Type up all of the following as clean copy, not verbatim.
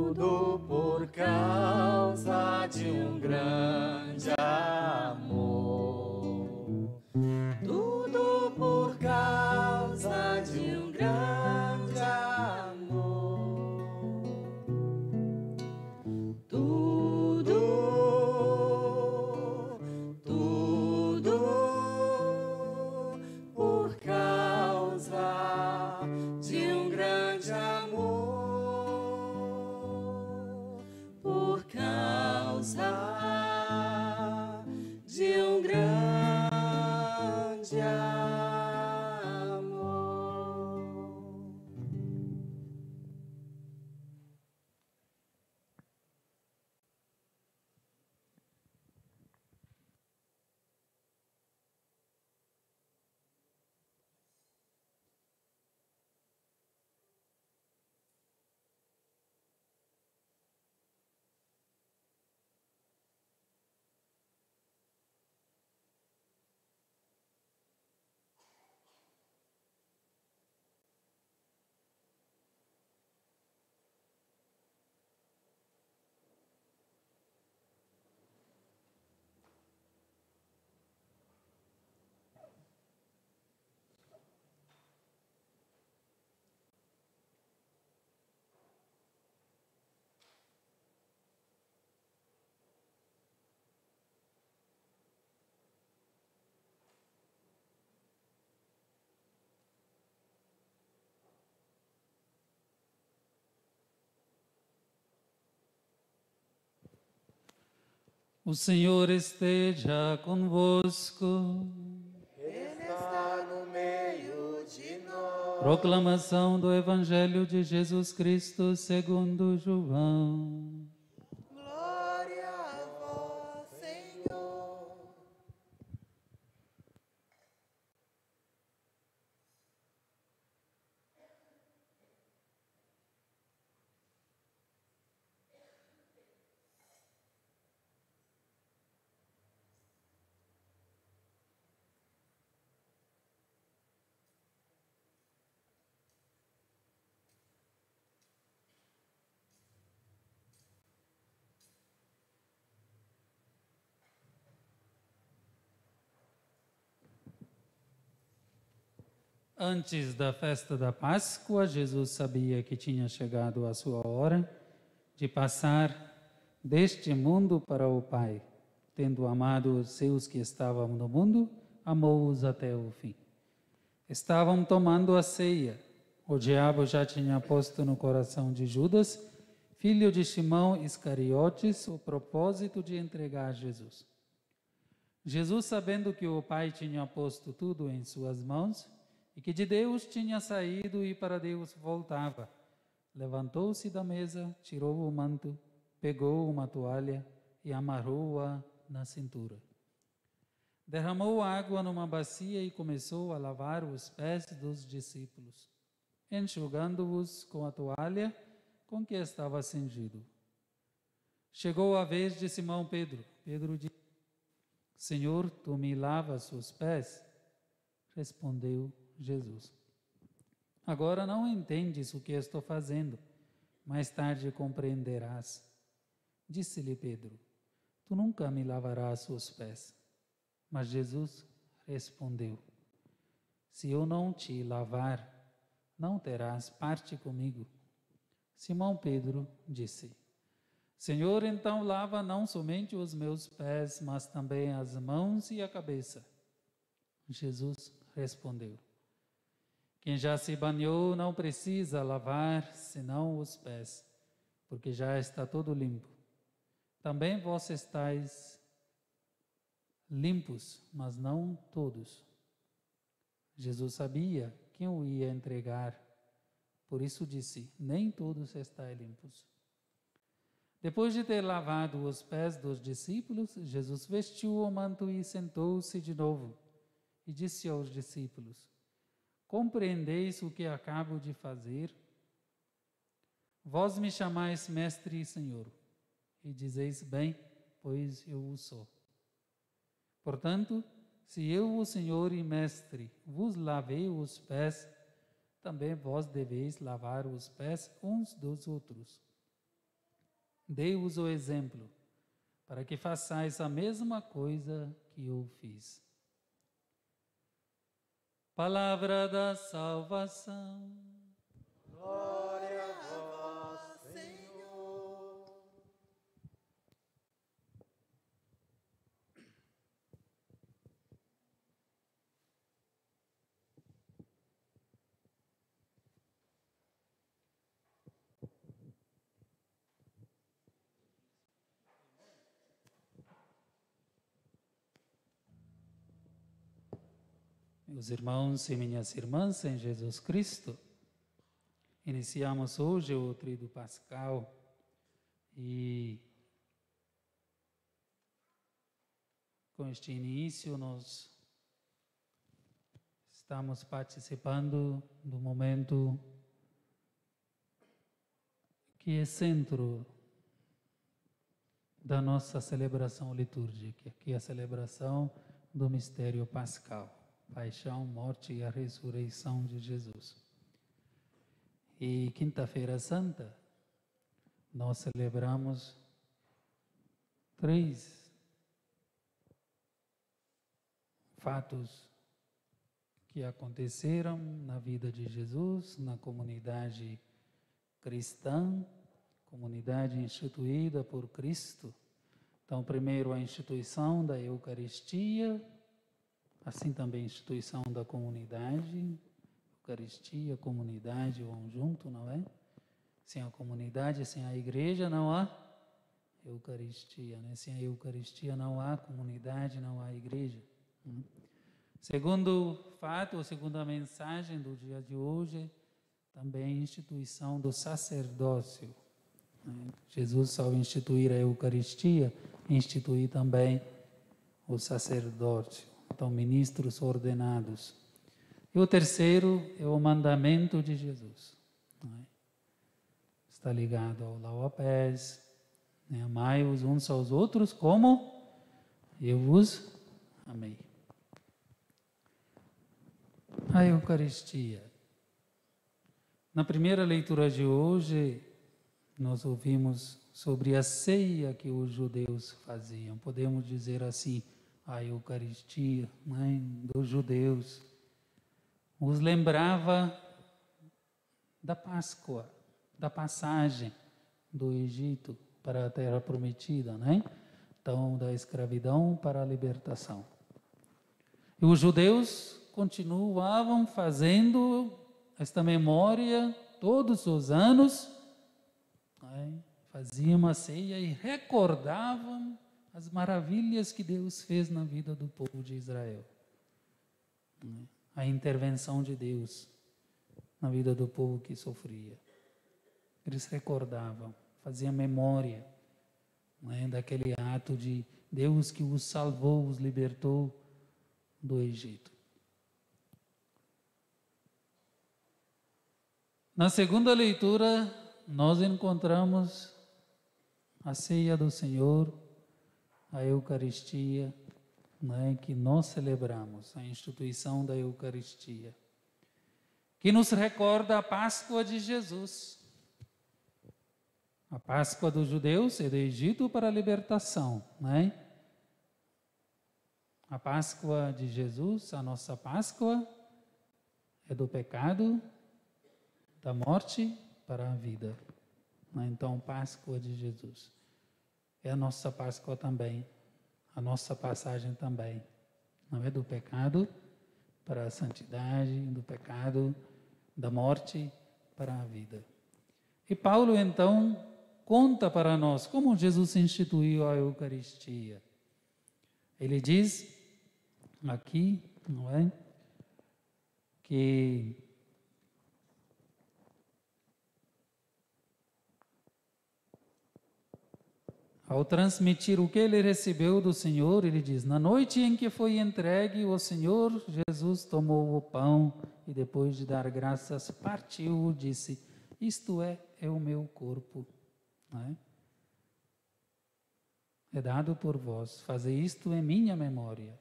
Tudo por causa de um grande amor. Tudo por causa de um grande amor. Tudo por causa de um grande amor. Por causa de um grande amor. O Senhor esteja convosco. Ele está no meio de nós. Proclamação do Evangelho de Jesus Cristo segundo João. Glória a vós, Senhor. Antes da festa da Páscoa, Jesus sabia que tinha chegado a sua hora de passar deste mundo para o Pai. Tendo amado os seus que estavam no mundo, amou-os até o fim. Estavam tomando a ceia. O diabo já tinha posto no coração de Judas, filho de Simão Iscariotes, o propósito de entregar Jesus. Jesus, sabendo que o Pai tinha posto tudo em suas mãos e que de Deus tinha saído e para Deus voltava, levantou-se da mesa, tirou o manto, pegou uma toalha e amarrou-a na cintura. Derramou água numa bacia e começou a lavar os pés dos discípulos, enxugando-os com a toalha com que estava cingido. Chegou a vez de Simão Pedro. Pedro disse: Senhor, tu me lavas os pés? Respondeu Jesus: Agora não entendes o que estou fazendo, mais tarde compreenderás. Disse-lhe Pedro: Tu nunca me lavarás os pés. Mas Jesus respondeu: Se eu não te lavar, não terás parte comigo. Simão Pedro disse: Senhor, então lava não somente os meus pés, mas também as mãos e a cabeça. Jesus respondeu: Quem já se banhou não precisa lavar senão os pés, porque já está todo limpo. Também vós estáis limpos, mas não todos. Jesus sabia quem o ia entregar, por isso disse: Nem todos estáis limpos. Depois de ter lavado os pés dos discípulos, Jesus vestiu o manto e sentou-se de novo, e disse aos discípulos: Compreendeis o que acabo de fazer? Vós me chamais mestre e senhor, e dizeis bem, pois eu o sou. Portanto, se eu, o Senhor e mestre, vos lavei os pés, também vós deveis lavar os pés uns dos outros. dei-vos o exemplo, para que façais a mesma coisa que eu fiz. Palavra da salvação. Glória a vós, Senhor. Meus irmãos e minhas irmãs em Jesus Cristo, iniciamos hoje o Tríduo Pascal e com este início nós estamos participando do momento que é centro da nossa celebração litúrgica, que é a celebração do mistério pascal, paixão, morte e a ressurreição de Jesus. E quinta-feira santa, nós celebramos 3 fatos que aconteceram na vida de Jesus, na comunidade cristã, comunidade instituída por Cristo. Então, primeiro a instituição da Eucaristia, assim também a instituição da comunidade. Eucaristia, comunidade vão junto, não é? Sem a comunidade, sem a igreja, não há Eucaristia, né? Sem a Eucaristia não há comunidade, não há igreja. Segundo fato, ou segunda mensagem do dia de hoje, também a instituição do sacerdócio. Jesus, ao instituir a Eucaristia, institui também o sacerdócio. Então, ministros ordenados. E o terceiro é o mandamento de Jesus. Está ligado ao lauapés, né? Amai-vos uns aos outros como eu vos amei. A Eucaristia. Na primeira leitura de hoje, nós ouvimos sobre a ceia que os judeus faziam. Podemos dizer assim, a Eucaristia, né, dos judeus os lembrava da Páscoa, da passagem do Egito para a Terra Prometida, né? Então, da escravidão para a libertação. E os judeus continuavam fazendo esta memória todos os anos, né? Faziam uma ceia e recordavam as maravilhas que Deus fez na vida do povo de Israel. A intervenção de Deus na vida do povo que sofria. Eles recordavam, faziam memória, né, daquele ato de Deus que os salvou, os libertou do Egito. Na segunda leitura, nós encontramos a ceia do Senhor, a Eucaristia, né, que nós celebramos, a instituição da Eucaristia, que nos recorda a Páscoa de Jesus. A Páscoa dos judeus é do Egito para a libertação, né? A Páscoa de Jesus, a nossa Páscoa, é do pecado, da morte para a vida. Então, Páscoa de Jesus é a nossa Páscoa também, a nossa passagem também. Não é do pecado para a santidade, do pecado, da morte para a vida. E Paulo, então, conta para nós como Jesus instituiu a Eucaristia. Ele diz aqui, não é? Que ao transmitir o que ele recebeu do Senhor, ele diz: na noite em que foi entregue, o Senhor Jesus tomou o pão e depois de dar graças, partiu e disse: isto é o meu corpo, não é dado por vós, fazei isto em minha memória.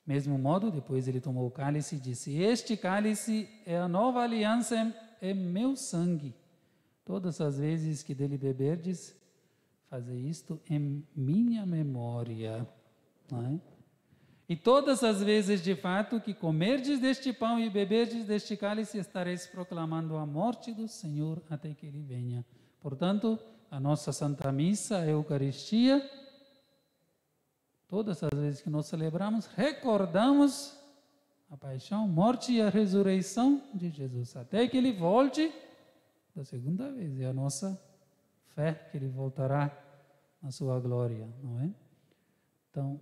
Mesmo modo, depois ele tomou o cálice e disse: este cálice é a nova aliança, é meu sangue. Todas as vezes que dele beberdes, fazer isto em minha memória. Não é? E todas as vezes, de fato, que comerdes deste pão e beberdes deste cálice, estareis proclamando a morte do Senhor até que Ele venha. Portanto, a nossa Santa Missa, a Eucaristia, todas as vezes que nós celebramos, recordamos a paixão, morte e a ressurreição de Jesus, até que Ele volte da segunda vez. É a nossa fé que Ele voltará na sua glória, não é? Então,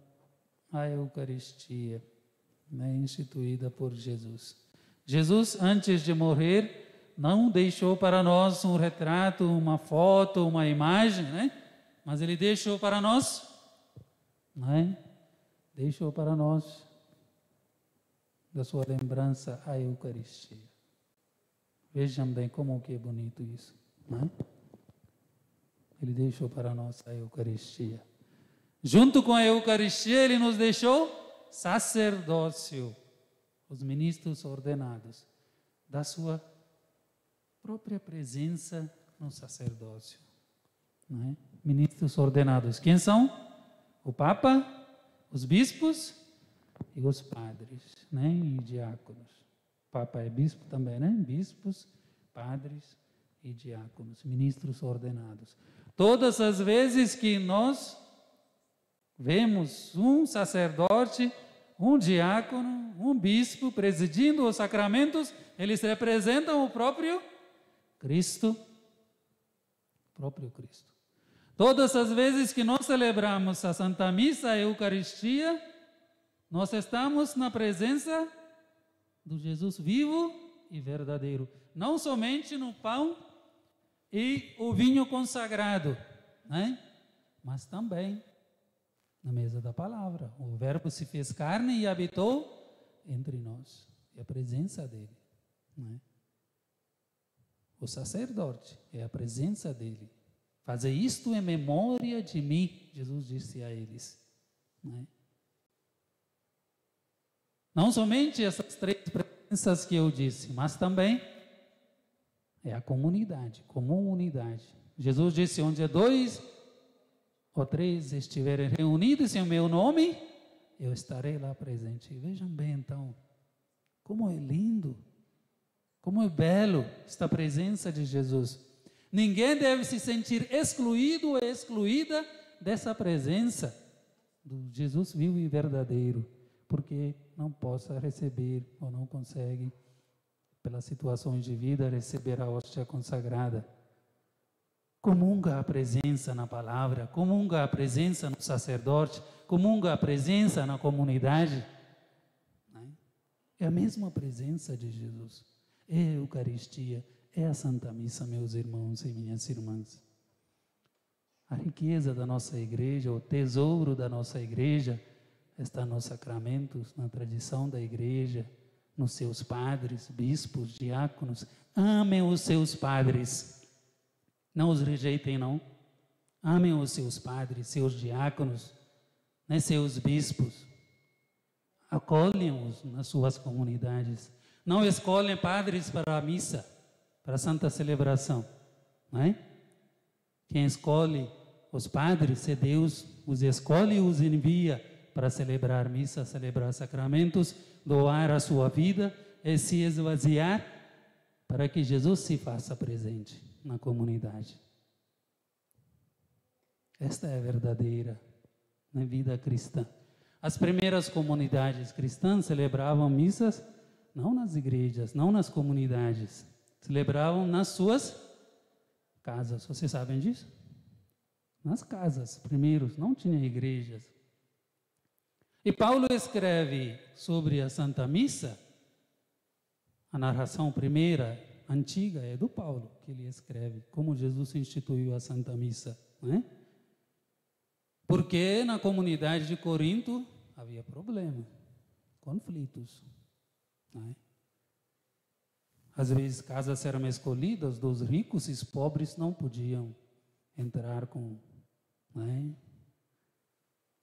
a Eucaristia, né, instituída por Jesus. Jesus, antes de morrer, não deixou para nós um retrato, uma foto, uma imagem, né? Mas Ele deixou para nós, né? Deixou para nós, da sua lembrança, a Eucaristia. Vejam bem como que é bonito isso, né? Ele deixou para nós a Eucaristia. Junto com a Eucaristia, Ele nos deixou sacerdócio, os ministros ordenados, da sua própria presença no sacerdócio. Não é? Ministros ordenados. Quem são? O Papa, os bispos e os padres, né? E diáconos. O Papa é bispo também, né? Bispos, padres e diáconos, ministros ordenados. Todas as vezes que nós vemos um sacerdote, um diácono, um bispo presidindo os sacramentos, eles representam o próprio Cristo. O próprio Cristo. Todas as vezes que nós celebramos a Santa Missa, a Eucaristia, nós estamos na presença do Jesus vivo e verdadeiro. Não somente no pão e o vinho consagrado, né? Mas também na mesa da palavra. O Verbo se fez carne e habitou entre nós. É a presença dele. Né? O sacerdote é a presença dele. Fazer isto em memória de mim, Jesus disse a eles. Né? Não somente essas três presenças que eu disse, mas também é a comunidade, comum unidade. Jesus disse, onde é dois ou três estiverem reunidos em meu nome, eu estarei lá presente. E vejam bem então, como é lindo, como é belo esta presença de Jesus. Ninguém deve se sentir excluído ou excluída dessa presença do Jesus vivo e verdadeiro, porque não possa receber ou não consegue, pelas situações de vida, receber a hóstia consagrada. Comunga a presença na palavra, comunga a presença no sacerdote, comunga a presença na comunidade. É a mesma presença de Jesus. É a Eucaristia, é a Santa Missa, meus irmãos e minhas irmãs. A riqueza da nossa igreja, o tesouro da nossa igreja, está nos sacramentos, na tradição da igreja, nos seus padres, bispos, diáconos. Amem os seus padres. Não os rejeitem, não. Amem os seus padres, seus diáconos, né, seus bispos. Acolhem-os nas suas comunidades. Não escolhem padres para a missa, para a santa celebração. Não é? Quem escolhe os padres é Deus, os escolhe e os envia para celebrar missa, celebrar sacramentos, doar a sua vida e se esvaziar para que Jesus se faça presente na comunidade. Esta é a verdadeira vida cristã. As primeiras comunidades cristãs celebravam missas não nas igrejas, não nas comunidades, celebravam nas suas casas. Vocês sabem disso? Nas casas, primeiros, não tinha igrejas. E Paulo escreve sobre a Santa Missa, a narração primeira, antiga, é do Paulo que ele escreve, como Jesus instituiu a Santa Missa, não é? Porque na comunidade de Corinto havia problema, conflitos, não é? Às vezes casas eram escolhidas dos ricos e os pobres não podiam entrar com, não é?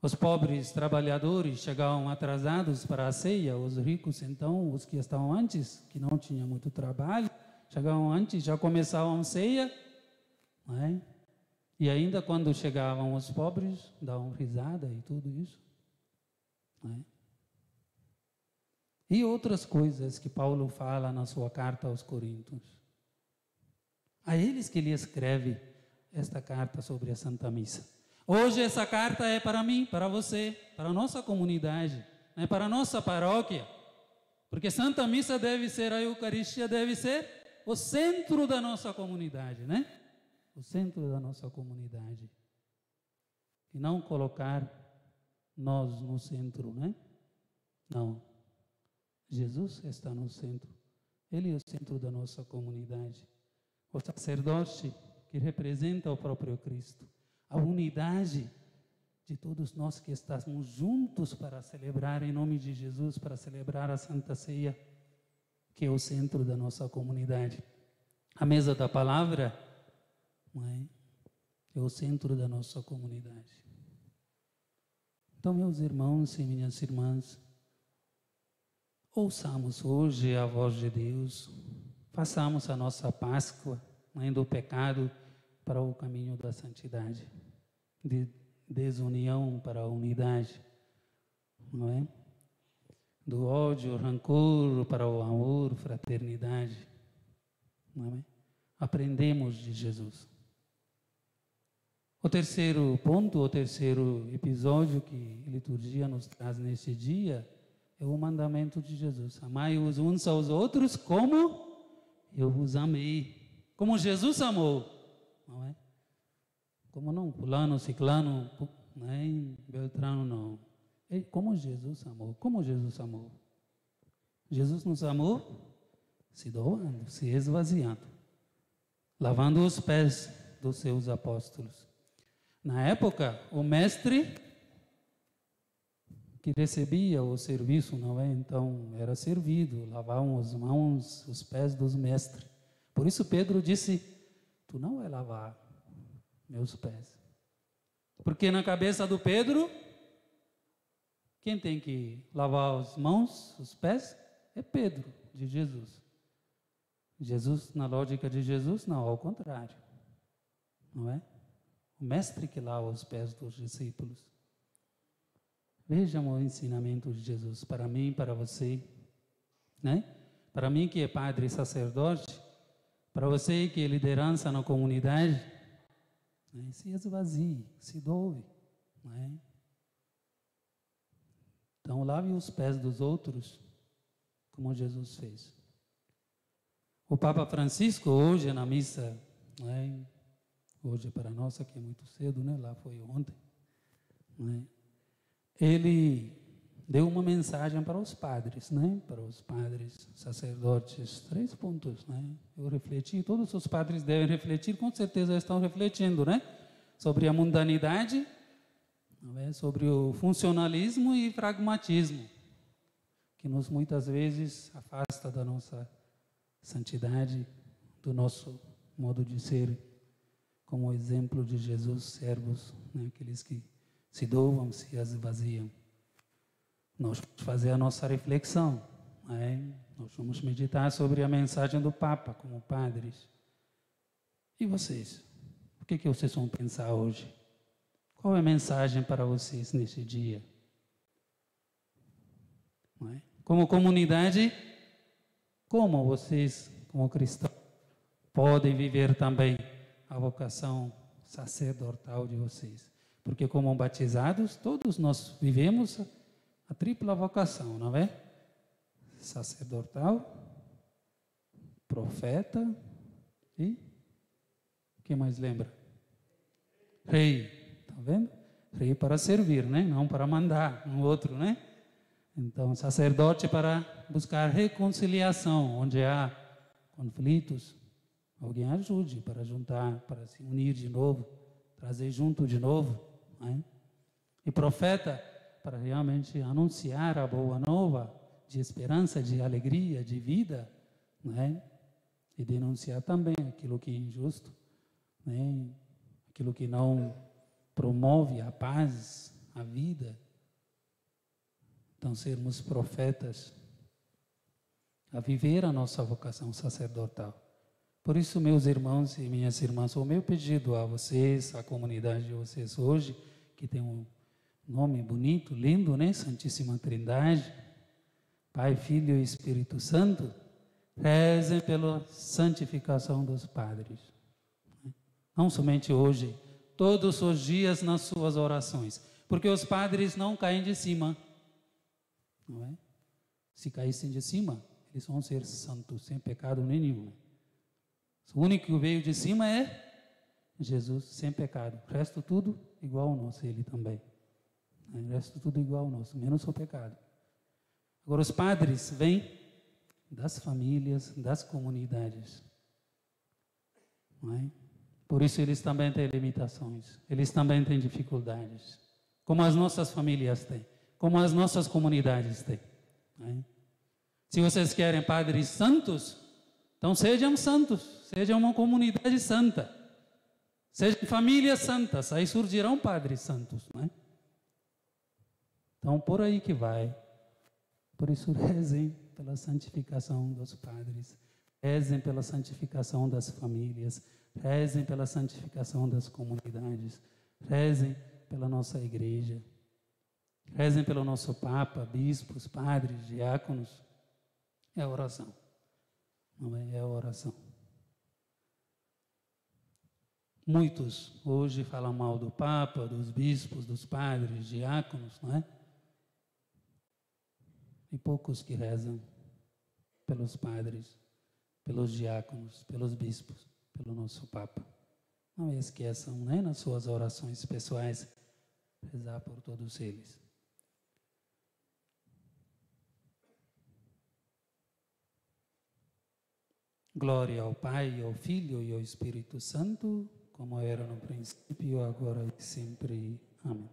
Os pobres trabalhadores chegavam atrasados para a ceia, os ricos então, os que estavam antes, que não tinham muito trabalho, chegavam antes, já começavam a ceia, não é? E ainda quando chegavam os pobres, davam risada e tudo isso. Né? E outras coisas que Paulo fala na sua carta aos Coríntios. A eles que ele escreve esta carta sobre a Santa Missa. Hoje essa carta é para mim, para você, para a nossa comunidade, né? Para a nossa paróquia. Porque Santa Missa deve ser, a Eucaristia deve ser o centro da nossa comunidade, né? O centro da nossa comunidade. E não colocar nós no centro, né? Não. Jesus está no centro. Ele é o centro da nossa comunidade. O sacerdote que representa o próprio Cristo. A unidade de todos nós que estamos juntos para celebrar em nome de Jesus, para celebrar a Santa Ceia, que é o centro da nossa comunidade. A mesa da palavra, é o centro da nossa comunidade. Então, meus irmãos e minhas irmãs, ouçamos hoje a voz de Deus, façamos a nossa Páscoa, do pecado para o caminho da santidade, de desunião para a unidade, não é? Do ódio, rancor para o amor, fraternidade, não é? Aprendemos de Jesus. O terceiro ponto, o terceiro episódio que a liturgia nos traz neste dia é o mandamento de Jesus. Amai-vos uns aos outros como eu vos amei. Como Jesus amou, não é? Como não, fulano, ciclano, nem Beltrano, não. É como Jesus amou. Como Jesus amou? Jesus nos amou se doando, se esvaziando, lavando os pés dos seus apóstolos. Na época, o mestre que recebia o serviço, não é? Então, era servido, lavavam as mãos, os pés dos mestres. Por isso Pedro disse, tu não vai lavar meus pés. Porque na cabeça do Pedro, quem tem que lavar as mãos, os pés, é Pedro, de Jesus. Jesus, na lógica de Jesus, não, ao contrário. Não é? O mestre que lava os pés dos discípulos. Vejam o ensinamento de Jesus para mim, para você, né? Para mim que é padre e sacerdote, para você que é liderança na comunidade, né? Se esvazie, se doe, né? Então lave os pés dos outros, como Jesus fez. O Papa Francisco hoje na missa, né? Hoje para nós aqui é muito cedo, né? Lá foi ontem, né? Ele deu uma mensagem para os padres, né? Para os padres, sacerdotes, 3 pontos, né? Eu refleti, todos os padres devem refletir, com certeza estão refletindo, né? Sobre a mundanidade, né? Sobre o funcionalismo e pragmatismo, que nos muitas vezes afasta da nossa santidade, do nosso modo de ser, como o exemplo de Jesus, servos, né? Aqueles que se doam, se esvaziam. Nós vamos fazer a nossa reflexão, né? Nós vamos meditar sobre a mensagem do Papa, como padres. E vocês? O que vocês vão pensar hoje? Qual é a mensagem para vocês neste dia? Não é? Como comunidade, como vocês, como cristãos, podem viver também a vocação sacerdotal de vocês? Porque como batizados, todos nós vivemos a tripla vocação, não é? Sacerdotal, profeta e o que mais lembra? Rei, tá vendo? Rei para servir, né? Não para mandar um outro, né? Então, sacerdote para buscar reconciliação, onde há conflitos, alguém ajude para juntar, para se unir de novo, trazer junto de novo, né? E profeta para realmente anunciar a boa nova de esperança, de alegria, de vida, né? E denunciar também aquilo que é injusto, né? Aquilo que não promove a paz, a vida. Então, sermos profetas, a viver a nossa vocação sacerdotal. Por isso, meus irmãos e minhas irmãs, o meu pedido a vocês, à comunidade de vocês hoje, que tem um nome bonito, lindo, né? Santíssima Trindade, Pai, Filho e Espírito Santo, rezem pela santificação dos padres. Não somente hoje, todos os dias nas suas orações, porque os padres não caem de cima, não é? Se caíssem de cima, eles vão ser santos, sem pecado nenhum. O único que veio de cima é Jesus, sem pecado. O resto tudo igual ao nosso, ele também. O resto tudo igual ao nosso, menos o pecado. Agora os padres vêm das famílias, das comunidades. Não é? Por isso eles também têm limitações, eles também têm dificuldades. Como as nossas famílias têm, como as nossas comunidades têm. Não é? Se vocês querem padres santos, então sejam santos, sejam uma comunidade santa, sejam famílias santas, aí surgirão padres santos, não é? Então, por aí que vai. Por isso, rezem pela santificação dos padres, rezem pela santificação das famílias, rezem pela santificação das comunidades, rezem pela nossa igreja, rezem pelo nosso Papa, bispos, padres, diáconos. É a oração, não é? É a oração. Muitos hoje falam mal do Papa, dos bispos, dos padres, diáconos, não é? E poucos que rezam pelos padres, pelos diáconos, pelos bispos, pelo nosso Papa. Não esqueçam, né, nas suas orações pessoais, rezar por todos eles. Glória ao Pai, ao Filho e ao Espírito Santo, como era no princípio, agora e sempre. Amém.